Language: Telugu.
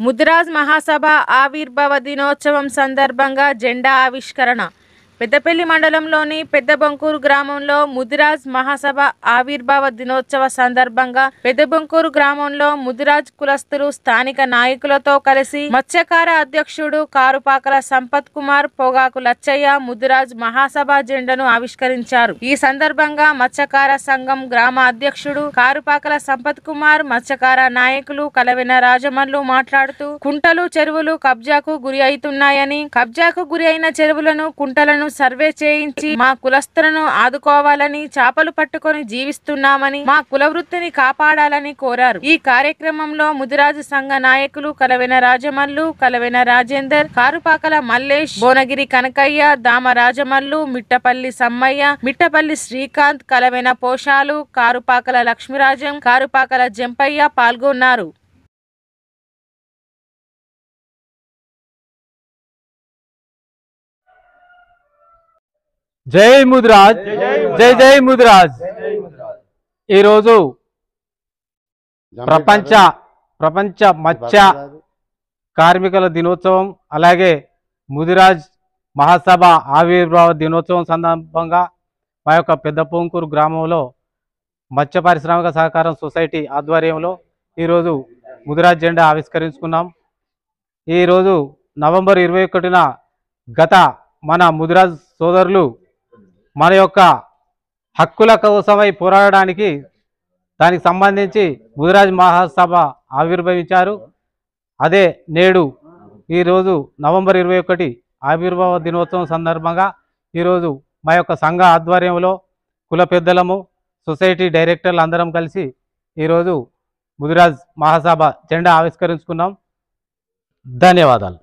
ముదిరాజ్ మహాసభ ఆవిర్భావ దినోత్సవం సందర్భంగా జెండా ఆవిష్కరణ. పెద్దపల్లి మండలంలోని పెద్దబొంకూరు గ్రామంలో ముదిరాజ్ మహాసభ ఆవిర్భావ దినోత్సవ సందర్భంగా పెద్దబొంకూరు గ్రామంలో ముదిరాజ్ కులస్తులు స్థానిక నాయకులతో కలిసి మత్స్యకార అధ్యక్షుడు కారుపాకల సంపత్ కుమార్, పొగాకు లచ్చయ్య ముదిరాజ్ మహాసభ జెండాను ఆవిష్కరించారు. ఈ సందర్భంగా మత్స్యకార సంఘం గ్రామ అధ్యక్షుడు కారుపాకల సంపత్ కుమార్, మత్స్యకార నాయకులు కలవెన రాజమల్లు మాట్లాడుతూ కుంటలు, చెరువులు కబ్జాకు గురి అవుతున్నాయని, కబ్జాకు గురి అయిన చెరువులను, కుంటలను సర్వే చేయించి మా కులస్తులను ఆదుకోవాలని, చేపలు పట్టుకొని జీవిస్తున్నామని, మా కుల వృత్తిని కాపాడాలని కోరారు. ఈ కార్యక్రమంలో ముదిరాజు సంఘ నాయకులు కలవెన రాజమల్లు, కలవెన రాజేందర్, కారుపాకల మల్లేష్, భువనగిరి కనకయ్య, దామ రాజమల్లు, మిట్టపల్లి సమ్మయ్య, మిట్టపల్లి శ్రీకాంత్, కలవెన పోషాలు, కారుపాకల లక్ష్మీరాజం, కారుపాకల జంపయ్య పాల్గొన్నారు. జై ముదిరాజ్, జై జై ముదిరాజ్. ఈరోజు ప్రపంచ మత్స్య కార్మికుల దినోత్సవం, అలాగే ముదిరాజ్ మహాసభ ఆవిర్భావ దినోత్సవం సందర్భంగా మా యొక్క పెద్దపొంకూరు గ్రామంలో మత్స్య పారిశ్రామిక సహకారం సొసైటీ ఆధ్వర్యంలో ఈరోజు ముదిరాజ్ జెండా ఆవిష్కరించుకున్నాం. ఈరోజు నవంబర్ 21న గత మన ముదిరాజ్ సోదరులు మన యొక్క హక్కుల కోసమై పోరాడడానికి దానికి సంబంధించి ముదిరాజ్ మహాసభ ఆవిర్భవించారు. అదే నేడు ఈరోజు నవంబర్ 21 ఆవిర్భావ దినోత్సవం సందర్భంగా ఈరోజు మా యొక్క సంఘ ఆధ్వర్యంలో కుల పెద్దలము, సొసైటీ డైరెక్టర్లు అందరం కలిసి ఈరోజు ముదిరాజ్ మహాసభ జెండా ఆవిష్కరించుకున్నాం. ధన్యవాదాలు.